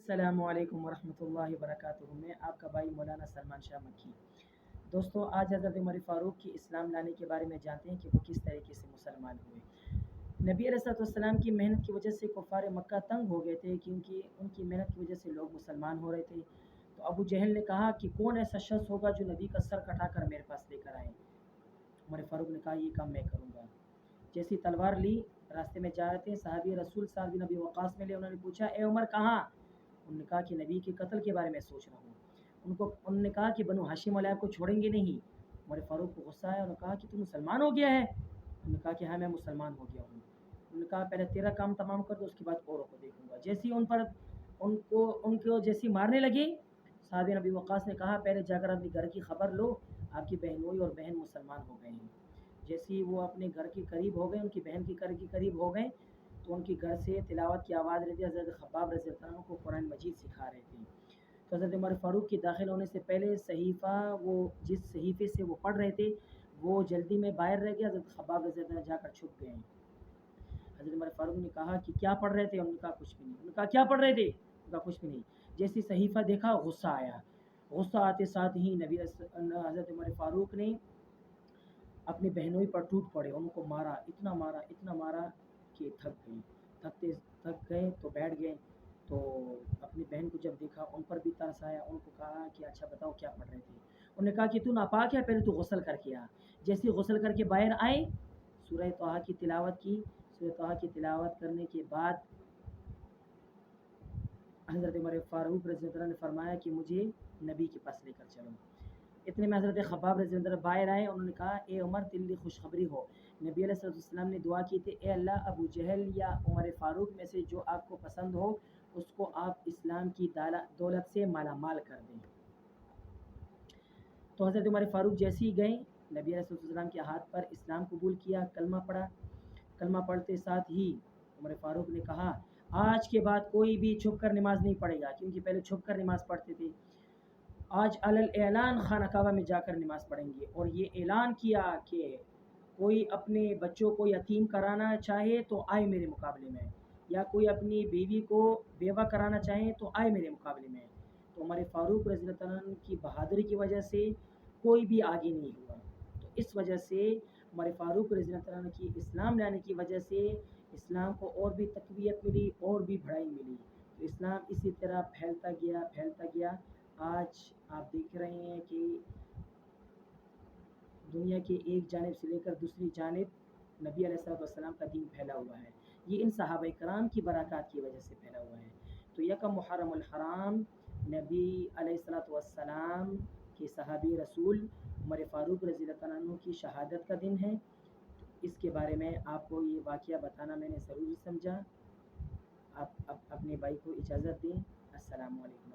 السلام علیکم ورحمۃ اللہ وبرکاتہ۔ میں آپ کا بھائی مولانا سلمان شاہ مکی۔ دوستو، آج حضرت عمر فاروق کی اسلام لانے کے بارے میں جانتے ہیں کہ وہ کس طریقے سے مسلمان ہوئے۔ نبی علیہ السلام کی محنت کی وجہ سے کفار مکہ تنگ ہو گئے تھے، کیونکہ ان کی محنت کی وجہ سے لوگ مسلمان ہو رہے تھے۔ تو ابو جہل نے کہا کہ کون ایسا شخص ہوگا جو نبی کا سر کٹا کر میرے پاس لے کر آئے۔ عمر فاروق نے کہا یہ کام میں کروں گا۔ جیسی تلوار لی، راستے میں جا رہے تھے، صحابی رسول سعد بن ابی وقاص ملے۔ انہوں نے پوچھا اے عمر کہاں؟ انہوں نے کہا کہ نبی کے قتل کے بارے میں سوچ رہا ہوں۔ انہوں نے کہا کہ بنو ہاشم علیہ کو چھوڑیں گے نہیں۔ عمر فاروق کو غصہ آیا۔ انہوں نے کہا کہ تو مسلمان ہو گیا ہے؟ انہوں نے کہا کہ ہاں میں مسلمان ہو گیا ہوں۔ انہوں نے کہا پہلے تیرا کام تمام کر دو، اس کے بعد اوروں کو دیکھوں گا۔ جیسی ان کو جیسی مارنے لگی، صحابی نبی وقاص نے کہا پہلے جا کر اپنی گھر کی خبر لو، آپ کی بہنوئی اور بہن مسلمان ہو گئے ہیں۔ جیسی وہ اپنے گھر کے قریب ہو گئے، ان کی بہن کے گھر کے قریب ہو گئے، تو ان کے گھر سے تلاوت کی آواز رہتی ہے۔ حضرت خباب رضی اللہ عنہ کو قرآن مجید سکھا رہے تھے۔ تو حضرت عمر فاروق کے داخل ہونے سے پہلے صحیفہ، وہ جس صحیفے سے وہ پڑھ رہے تھے وہ جلدی میں باہر رہ گیا۔ حضرت خباب رضی اللہ عنہ جا کر چھپ گئے۔ حضرت عمر فاروق نے کہا کہ کیا پڑھ رہے تھے؟ انہوں نے کہا کچھ بھی نہیں۔ انہوں نے کہا کیا پڑھ رہے تھے؟ انہوں نے کہا کچھ بھی نہیں۔ جیسے صحیفہ دیکھا غصہ آیا۔ غصہ آتے ساتھ ہی حضرت عمر فاروق نے اپنی بہنوئی پر ٹوٹ پڑے، ان کو مارا، اتنا مارا کہ تھک گئے تو بیٹھ گئے۔ تو اپنی بہن کو جب دیکھا ان پر بھی ترس آیا۔ ان کو کہا کہ اچھا بتاؤ کیا پڑھ رہے تھے؟ انہوں نے کہا کہ تو ناپاک ہے، پہلے تو غسل کر کے آ۔ جیسے غسل کر کے باہر آئے، سورہ طٰہٰ کی تلاوت کی۔ سورہ طٰہٰ کی تلاوت کرنے کے بعد حضرت عمر فاروق رضی اللہ عنہ نے فرمایا کہ مجھے نبی کے پاس لے کر چلو۔ اتنے میں حضرت خباب رضی اللہ عنہ باہر آئے۔ انہوں نے کہا اے عمر تیرے لیے خوشخبری ہو، نبی علیہ السلام نے دعا کی تھی اے اللہ ابو جہل یا عمر فاروق میں سے جو آپ کو پسند ہو اس کو آپ اسلام کی دولت سے مالا مال کر دیں۔ تو حضرت عمر فاروق جیسے ہی گئے، نبی علیہ السلام کے ہاتھ پر اسلام قبول کیا، کلمہ پڑھا۔ کلمہ پڑھتے ساتھ ہی عمر فاروق نے کہا آج کے بعد کوئی بھی چھپ کر نماز نہیں پڑھے گا، کیونکہ پہلے چھپ کر نماز پڑھتے تھے۔ آج اعلان خانہ کعبہ میں جا کر نماز پڑھیں گے۔ اور یہ اعلان کیا کہ کوئی اپنے بچوں کو یتیم کرانا چاہے تو آئے میرے مقابلے میں، یا کوئی اپنی بیوی کو بیوہ کرانا چاہے تو آئے میرے مقابلے میں۔ تو عمر فاروق رضی اللہ عنہ کی بہادری کی وجہ سے کوئی بھی آگے نہیں ہوا۔ تو اس وجہ سے عمر فاروق رضی اللہ عنہ کی اسلام لانے کی وجہ سے اسلام کو اور بھی تقویت ملی، اور بھی بڑھائی ملی۔ تو اسلام اسی طرح پھیلتا گیا۔ آج آپ دیکھ رہے ہیں کہ دنیا کے ایک جانب سے لے کر دوسری جانب نبی علیہ السلام کا دین پھیلا ہوا ہے۔ یہ ان صحابہ کرام کی برکات کی وجہ سے پھیلا ہوا ہے۔ تو یکم محرم الحرام نبی علیہ السلام کے صحابی رسول عمر فاروق رضی اللہ عنہ کی شہادت کا دن ہے۔ اس کے بارے میں آپ کو یہ واقعہ بتانا میں نے ضروری سمجھا۔ آپ اپنے بھائی کو اجازت دیں۔ السلام علیکم۔